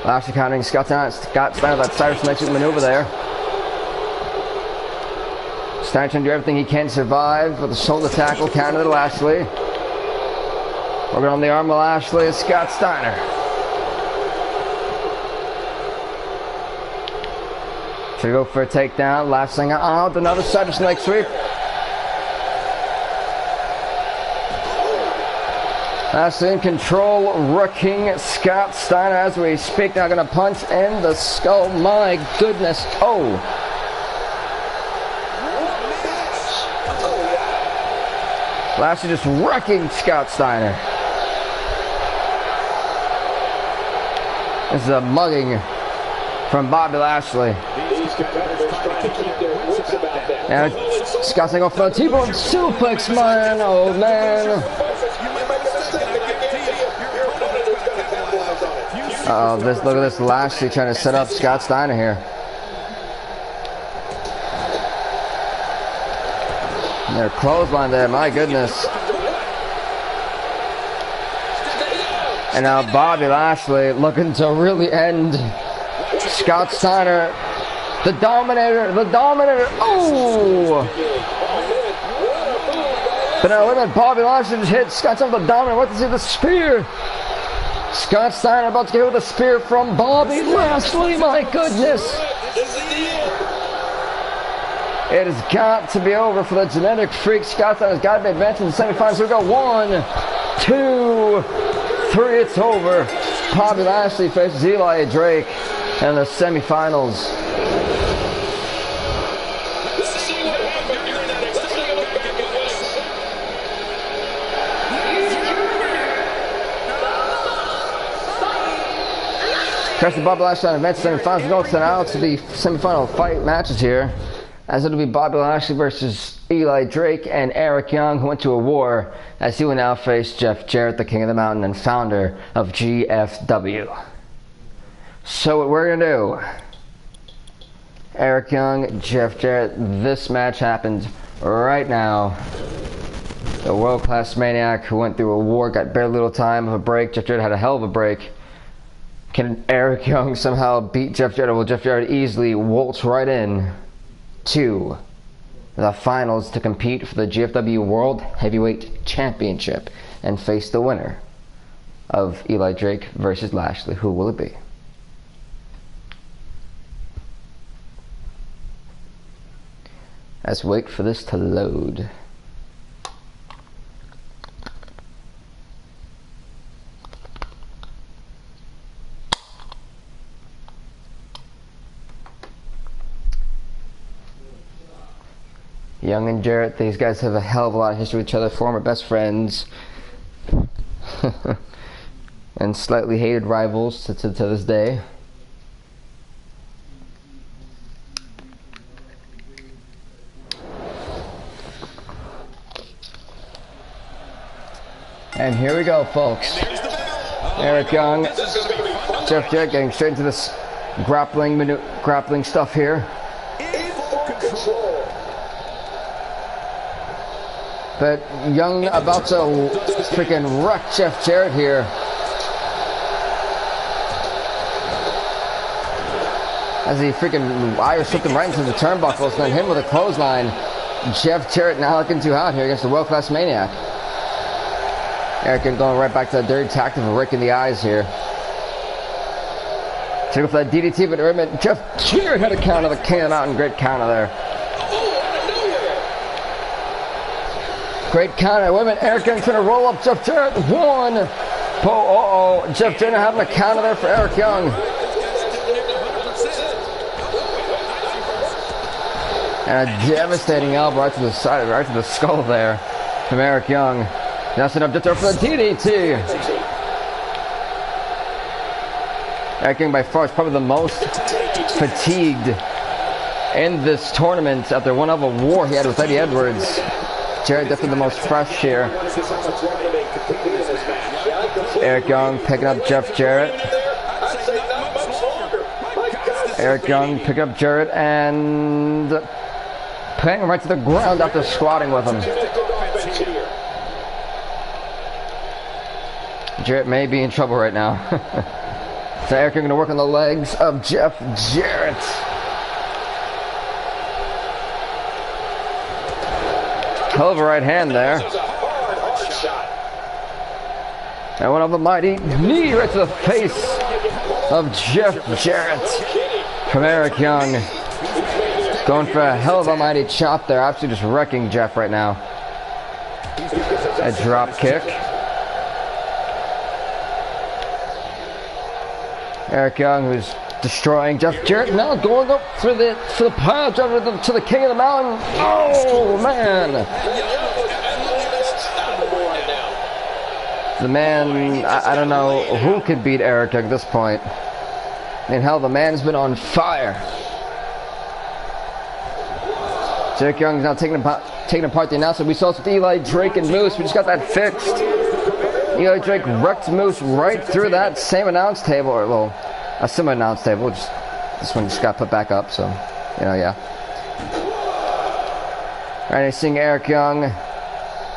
Lashley countering Scott Steiner, that Cyrus Magic maneuver there. Steiner trying to do everything he can to survive with a shoulder tackle, counter to Lashley. Working on the arm of Lashley is Scott Steiner. Should go for a takedown. Lashley out, another Cyrus leg sweep. Lashley in control, rooking Scott Steiner as we speak. Now going to punch in the skull. My goodness. Oh. Lashley just wrecking Scott Steiner. This is a mugging from Bobby Lashley. Now Scott Steiner going for a T-bone suplex, man. Oh, man. Look at this Lashley trying to set up Scott Steiner here. And their clothesline there, my goodness. And now Bobby Lashley looking to really end Scott Steiner. The Dominator. Oh! But now look at Bobby Lashley just hit Scott Steiner with the Dominator. What to see the spear? Scott Steiner about to get with a spear from Bobby Lashley. My goodness. It has got to be over for the genetic freak. Scott Steiner's got to be advancing to the semifinals. Here we go. 1, 2, 3. It's over. Bobby Lashley faces Eli Drake in the semifinals. Preston Bobby Lashley on advanced semifinals. We're going to now to the semifinal fight matches here, as it'll be Bobby Lashley versus Eli Drake and Eric Young, who went to a war, as he will now face Jeff Jarrett, the King of the Mountain and founder of GFW. So what we're going to do, Eric Young, Jeff Jarrett, this match happened right now. The world-class maniac who went through a war, got barely little time of a break. Jeff Jarrett had a hell of a break. Can Eric Young somehow beat Jeff Jarrett? Will Jeff Jarrett easily waltz right in to the finals to compete for the GFW World Heavyweight Championship and face the winner of Eli Drake versus Lashley? Who will it be? Let's wait for this to load. Young and Jarrett, these guys have a hell of a lot of history with each other, former best friends, and slightly hated rivals to this day. And here we go, folks. Eric Young, Jeff Jarrett getting straight into this grappling stuff here. But Young about to freaking wreck Jeff Jarrett here. As he freaking Irish flipped him right into the turnbuckles and then hit him with a clothesline. Jeff Jarrett now looking too hot here against the world-class maniac. Erik going right back to the dirty tactic of raking the eyes here. Took it for that DDT, but remember, Jeff Jarrett had a counter, the King of the Mountain, great counter there. Great counter. Wait a minute. Erik Young trying to roll up Jeff Jarrett. One. Jeff Jarrett having a counter there for Eric Young. And a devastating elbow right to the side, right to the skull there from Eric Young. Now setting up Jeff Jarrett for the DDT. Eric Young by far is probably the most fatigued in this tournament after one of a war he had with Eddie Edwards. Jarrett definitely the most fresh here. Eric Young picking up Jeff Jarrett. Eric Young picking up Jarrett and putting him right to the ground after squatting with him. Jarrett may be in trouble right now. So Erik Young going to work on the legs of Jeff Jarrett. Hell of a right hand there. And one of a mighty knee right to the face of Jeff Jarrett from Eric Young. Going for a hell of a mighty chop there. Absolutely just wrecking Jeff right now. A drop kick. Eric Young, who's destroying Jeff Jarrett, now going up for the pile driver to the King of the Mountain. Oh man! The man, I don't know who could beat Erik at this point. I mean, hell, the man's been on fire. Eric Young's now taking apart the announcement. We saw this with Eli Drake and Moose. We just got that fixed. Eli Drake wrecked Moose right through that same announce table, or well, a similar announce table. Just this one just got put back up, so you know, yeah. All right, seeing Eric Young.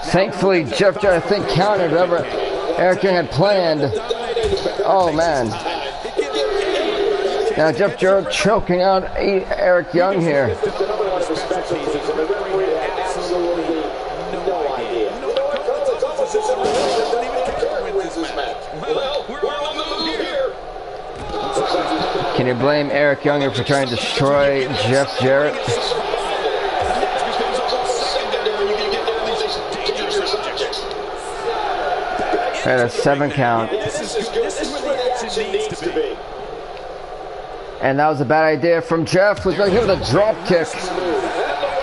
Thankfully, Jeff Jarrett, I think, countered whatever Eric Young had planned. Oh man! Now Jeff Jarrett choking out Eric Young here. Can you blame Eric Young for trying to destroy Jeff Jarrett? At a 7 count. And that was a bad idea from Jeff, who's going to give it a drop kick.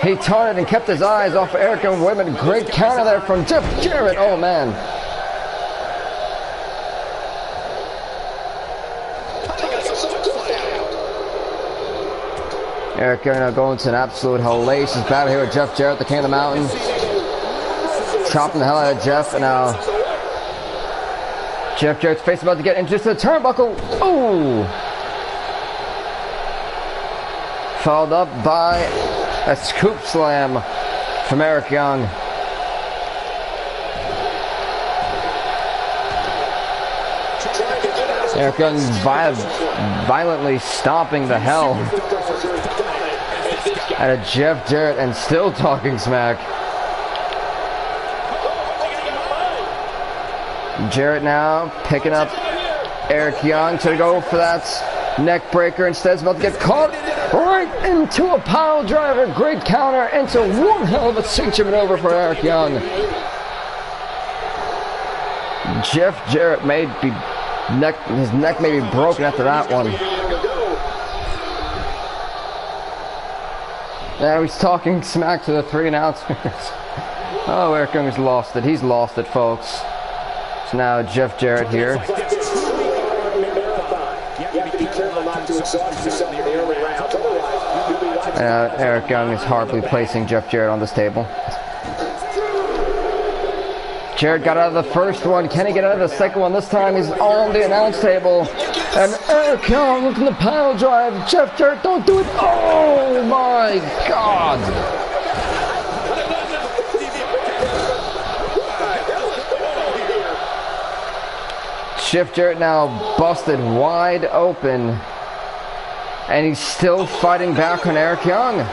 He taunted and kept his eyes off of Erik and Women. Great counter there from Jeff Jarrett. Oh man. Erik Young going to an absolute hellacious battle here with Jeff Jarrett, the King of the Mountain. Chopping the hell out of Jeff, and now Jeff Jarrett's face about to get into the turnbuckle. Ooh! Followed up by a scoop slam from Erik Young. Erik Young violently stomping the hell out of Jeff Jarrett and still talking smack. Jarrett now picking up Erik Young to go for that neck breaker. Instead, he's about to get caught right into a pile driver. Great counter into one hell of a signature maneuver for Erik Young. Jeff Jarrett may be his neck may be broken after that one. Now he's talking smack to the three announcers. Oh, Erik Young has lost it. He's lost it, folks. So now Jeff Jarrett here. Erik Young is hardly placing Jeff Jarrett on this table. Jarrett got out of the first one. Can he get out of the second one? This time he's on the announce table. And Erik Young looking the pile drive. Jeff Jarrett, don't do it. Oh my God. Jeff Jarrett now busted wide open. And he's still fighting back on Erik Young.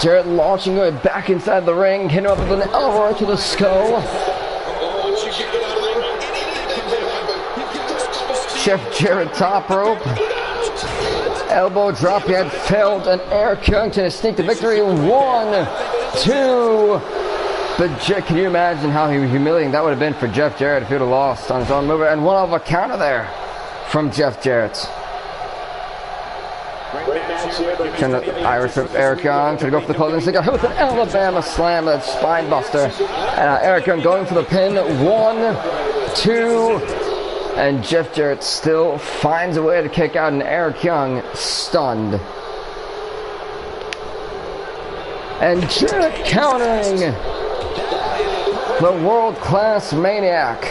Jarrett launching it back inside the ring. Hitting him up with an elbow to the skull. Jeff Jarrett top rope. Elbow drop had failed, and Erik Young to sneak the victory. 1, 2. But can you imagine how humiliating that would have been for Jeff Jarrett if he would have lost on his own move? And one of a counter there from Jeff Jarrett. Turn the Irish whip Erik Young to go for the closing stick with an Alabama slam, that spine buster. And Erik Young going for the pin. 1, 2. And Jeff Jarrett still finds a way to kick out, and Erik Young stunned. And Jarrett countering the world-class Maniac.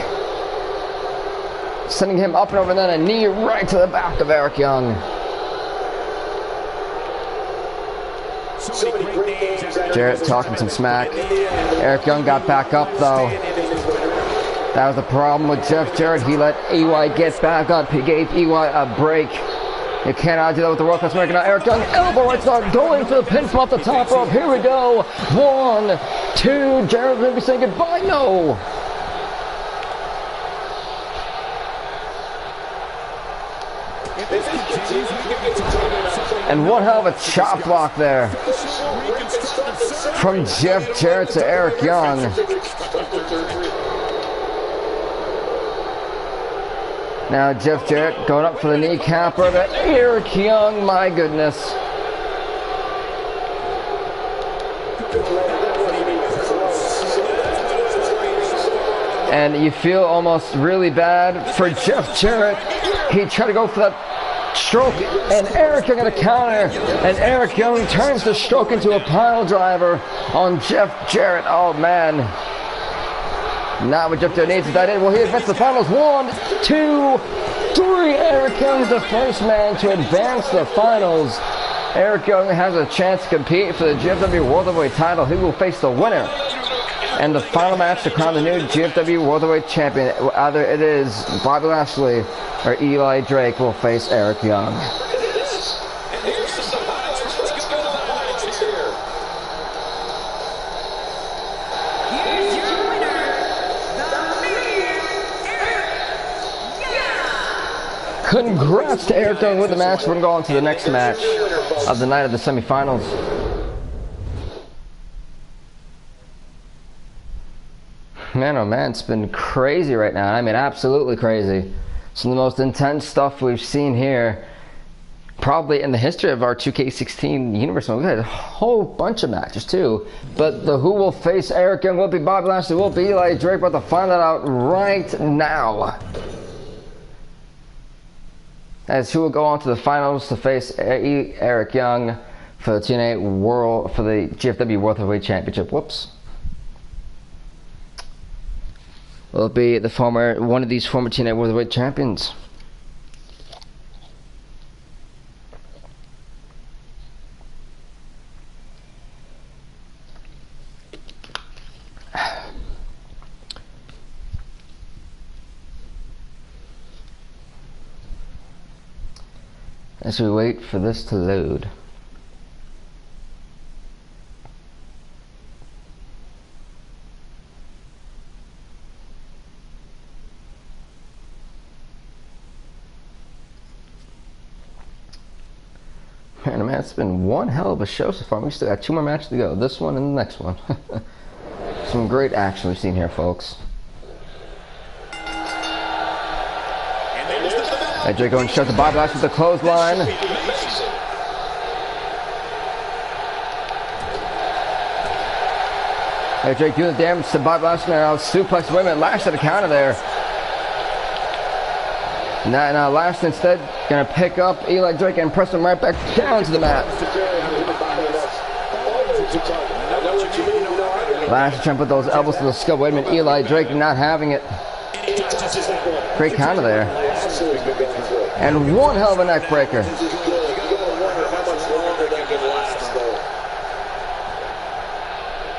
Sending him up and over, and then a knee right to the back of Erik Young. Jarrett talking some smack. Erik Young got back up though. That was the problem with Jeff Jarrett. He let EY get back up. He gave EY a break. You cannot do that with the world-class American. Now Erik Young, elbow right start, going for the pin from off the top rope. Here we go. 1, 2. Jarrett's going to be saying goodbye. No. And one hell of a chop block there from Jeff Jarrett to Erik Young. Now Jeff Jarrett going up for the kneecapper to Erik Young, my goodness. And you feel almost really bad for Jeff Jarrett. He tried to go for that stroke, and Erik Young got a counter, and Erik Young turns the stroke into a pile driver on Jeff Jarrett. Oh man. Not what Jeff Jarrett needs to that in. Well, he advances the finals. 1, 2, 3. Erik Young is the first man to advance the finals. Erik Young has a chance to compete for the GFW World Heavyweight title. He will face the winner. And the final match to crown the new GFW World Heavyweight Champion. Either it is Bobby Lashley or Eli Drake will face Erik Young. Congrats to Erik Young with the match. We're going to go on to the next match of the night of the semifinals. Man, oh man, it's been crazy right now. I mean, absolutely crazy. Some of the most intense stuff we've seen here, probably in the history of our 2k16 universe. We've had a whole bunch of matches too. But the who will face Erik Young, will it be Bobby Lashley, will it be Eli Drake? We're about to find that out right now. As who will go on to the finals to face Erik Young for the GFW World Heavyweight Championship. Whoops. Will it be one of these former TNA World Heavyweight Champions? As we wait for this to load. Man, it's been one hell of a show so far. We still got 2 more matches to go. This one and the next one. Some great action we've seen here, folks. Drake going to shut the Bobby Lashley with the clothesline. Drake doing the damage to Bobby Lashley. Now suplex women. Lashley to counter there. Now Lashley instead going to pick up Eli Drake and press him right back down to the mat. Lashley trying to put those elbows to the skull. Wait a minute, Eli Drake not having it. Great counter there. And one hell of a neck breaker.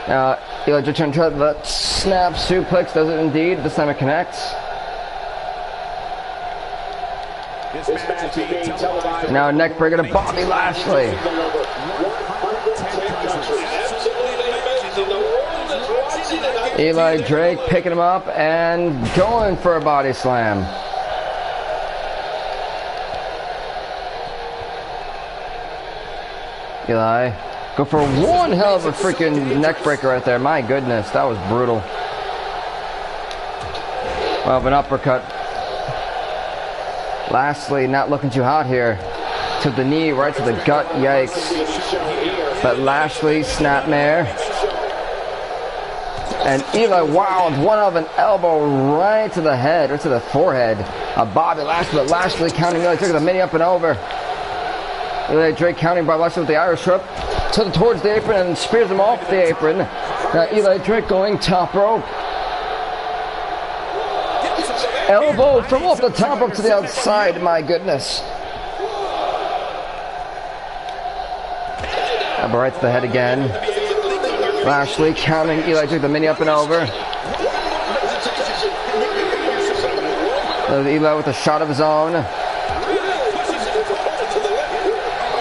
Now, Eli Drake trying to try the snap suplex. Does it indeed? This time it connects. Now a neck breaker to Bobby Lashley. Eli Drake picking him up and going for a body slam. Eli, go for one hell of a freaking neck breaker right there. My goodness, that was brutal. Well, an uppercut. Lashley not looking too hot here. Took the knee right to the gut. Yikes. But Lashley, snapmare. And Eli, wow, one of an elbow right to the head, right to the forehead of Bobby Lashley. But Lashley counting Eli Drake with the mini up and over. Eli Drake counting Bobby Lashley with the Irish whip towards the apron and spears him off the apron. Now Eli Drake going top rope. Elbow from off the top rope to the outside, my goodness. Elbow right to the head again. Lashley counting Eli Drake the mini up and over. Eli with a shot of his own.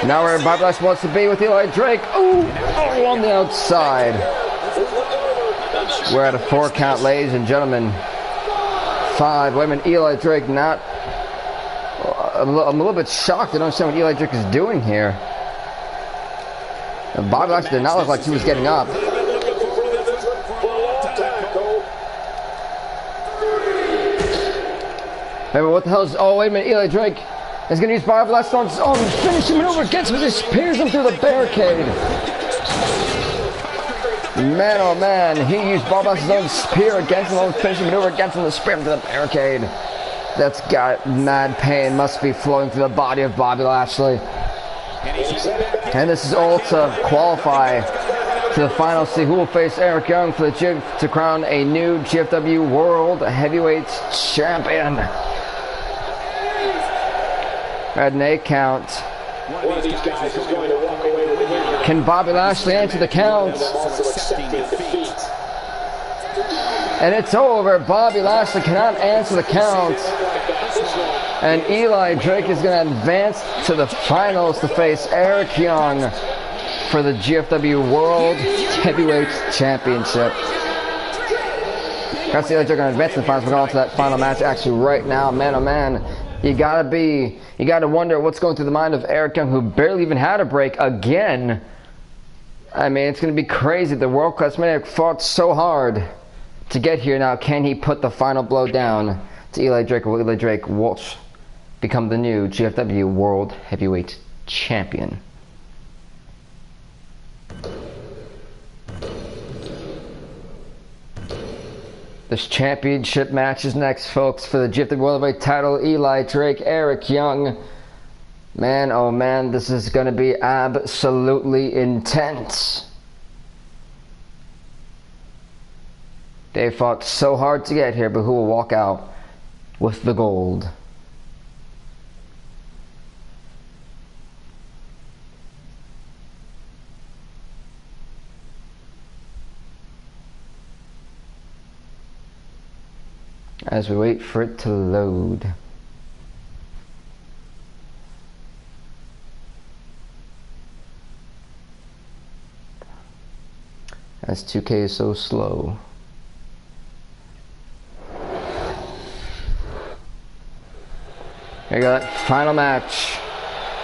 Now where Bobby Lashley wants to be with Eli Drake. Ooh, on the outside. We're at a 4 count, ladies and gentlemen. 5. Wait a minute, Eli Drake not... I'm a little bit shocked. I don't understand what Eli Drake is doing here. Bobby Lashley did not look like he was getting up. Wait, what the hell is... Oh, wait a minute, Eli Drake is going to use Bobby Lashley on his own finishing maneuver. Gets him, just spears him through the barricade. Man, oh man, he used Bobby Lashley's own spear against him, own finishing maneuver against him, to spear him to the barricade. That's got mad pain, must be flowing through the body of Bobby Lashley. And this is all to qualify to the final. See who will face Eric Young for to crown a new GFW World Heavyweight Champion. At an 8 count. One of these guys is going to walk away with the win. Can Bobby Lashley answer the count? And it's over. Bobby Lashley cannot answer the count. And Eli Drake is going to advance to the finals to face Eric Young for the GFW World Heavyweight Championship. That's Eli Drake going to advance to the finals. We're going on to that final match actually right now. Man, oh man. You gotta wonder what's going through the mind of Eric Young, who barely even had a break again. I mean, it's going to be crazy. The world-class man fought so hard to get here. Now, can he put the final blow down to Eli Drake, or will Eli Drake Walsh become the new GFW World Heavyweight Champion? This championship match is next, folks, for the GFW World Heavyweight title. Eli Drake, Eric Young. Man, oh man, this is going to be absolutely intense. They fought so hard to get here, but who will walk out with the gold? As we wait for it to load. As 2K is so slow. Here we go, that final match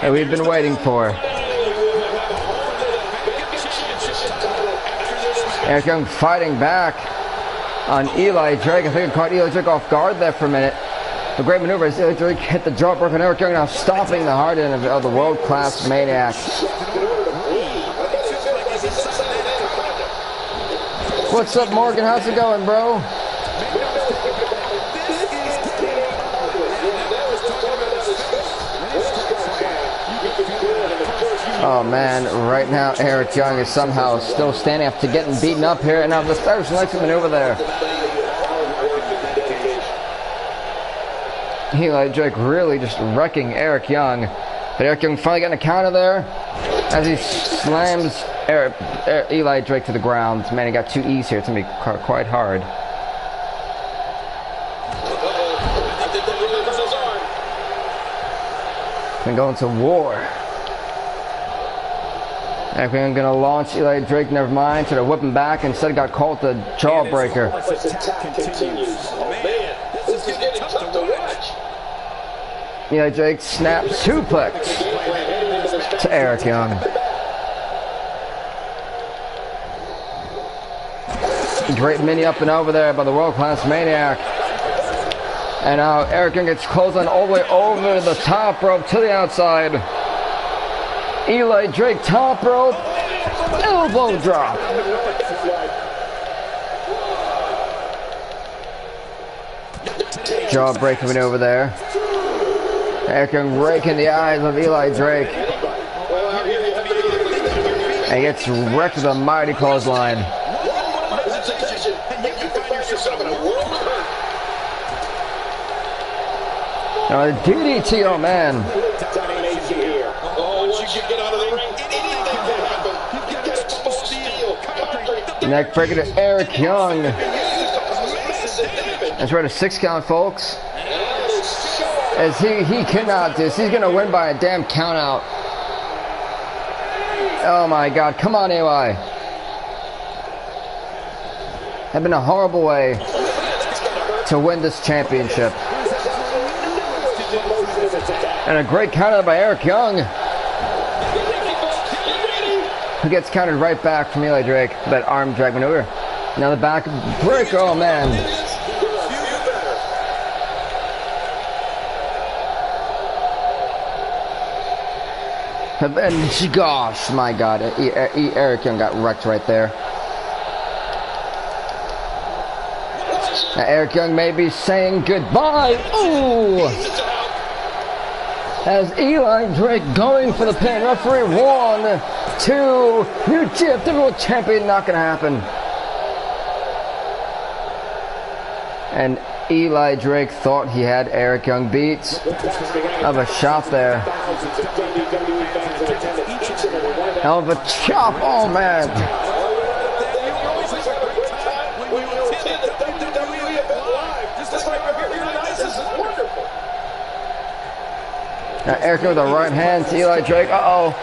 that we've been waiting for. Erik Young fighting back on Eli Drake. I think it caught Eli Drake off guard there for a minute. A great maneuver as Eli Drake hit the jawbreaker on Erik Young, now stopping the hard end of the world-class maniac. What's up, Morgan? How's it going, bro? Oh man, right now Erik Young is somehow still standing after getting beaten up here, and now the Irish likes to maneuver there. Eli Drake really just wrecking Erik Young, but Erik Young finally getting a counter there as he slams Eli Drake to the ground. Man, he got two E's here. It's gonna be quite hard. And going to war. Erik Young gonna launch Eli Drake, never mind, to whip him back, instead got caught the jawbreaker. Eli Drake snaps suplex to Erik Young. Great mini up and over there by the world-class maniac. And now Erik Young gets closed on all the way over the top rope to the outside. Eli Drake top rope, elbow drop. Jawbreaker coming over there. Erik Young raking the eyes of Eli Drake. And he gets wrecked with a mighty clothesline. Now the DDT, oh man. Neck breaker to Erik Young. That's right, a 6 count, folks. As he cannot do this. He's gonna win by a damn count out. Oh my god, come on, Eli. Have been a horrible way to win this championship. And a great counter by Erik Young, who gets countered right back from Eli Drake. That arm drag maneuver. Now the back break. Oh man. And gosh, my god, Erik Young got wrecked right there. Now Erik Young may be saying goodbye. Ooh! As Eli Drake going for the pin. Referee 1, 2, new GFW champion, not gonna happen. And Eli Drake thought he had Erik Young beat. Of a shot there. Hell of a chop, oh man. Now Erik with the right hand to Eli Drake. Uh-oh.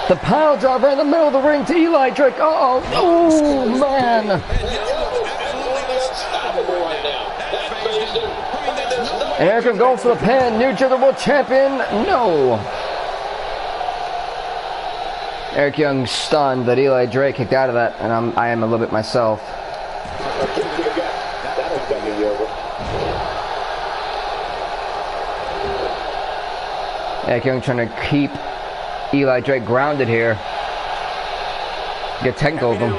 The pile driver in the middle of the ring to Eli Drake. Uh-oh. Oh, man. And Erik can go for the pin. New GFW champion. No. Erik Young stunned that Eli Drake kicked out of that, and I am a little bit myself. Erik Young trying to keep Eli Drake grounded here. Get technical of him.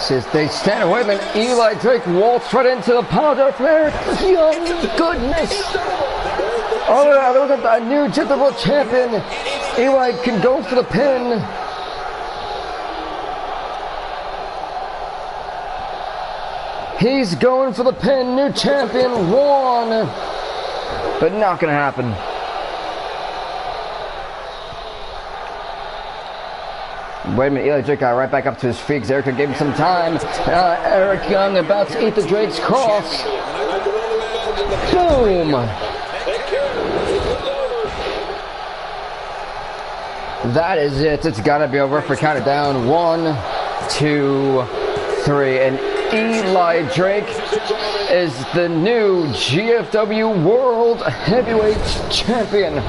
Says they stand away, man. Eli Drake waltzed right into the powder flare. Young goodness. Oh, look at the new GFW champion. Eli can go for the pin. He's going for the pin. New champion won. But not gonna happen. Wait a minute, Eli Drake got right back up to his feet. Erik gave him some time. Erik Young about to eat the Drake's cross. Boom! That is it. It's gotta be over for count it down. 1, 2, 3. And Eli Drake is the new GFW World Heavyweight Champion.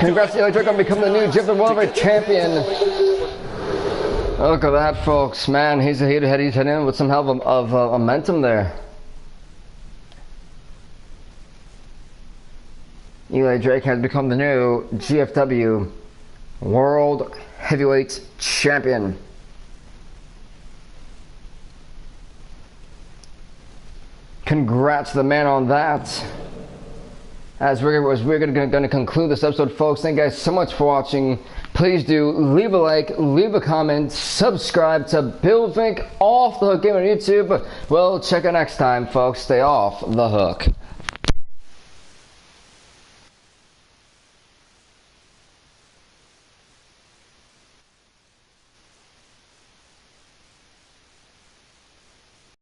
Congrats to Eli Drake on becoming the new GFW World Heavyweight Champion. Look at that, folks. Man, he's heading in with some hell of momentum there. Eli Drake has become the new GFW World Heavyweight Champion. Congrats to the man on that. As we're going to conclude this episode, folks, thank you guys so much for watching. Please do leave a like, leave a comment, subscribe to Bill Vink Off the Hook Game on YouTube. Well, check out next time, folks. Stay off the hook.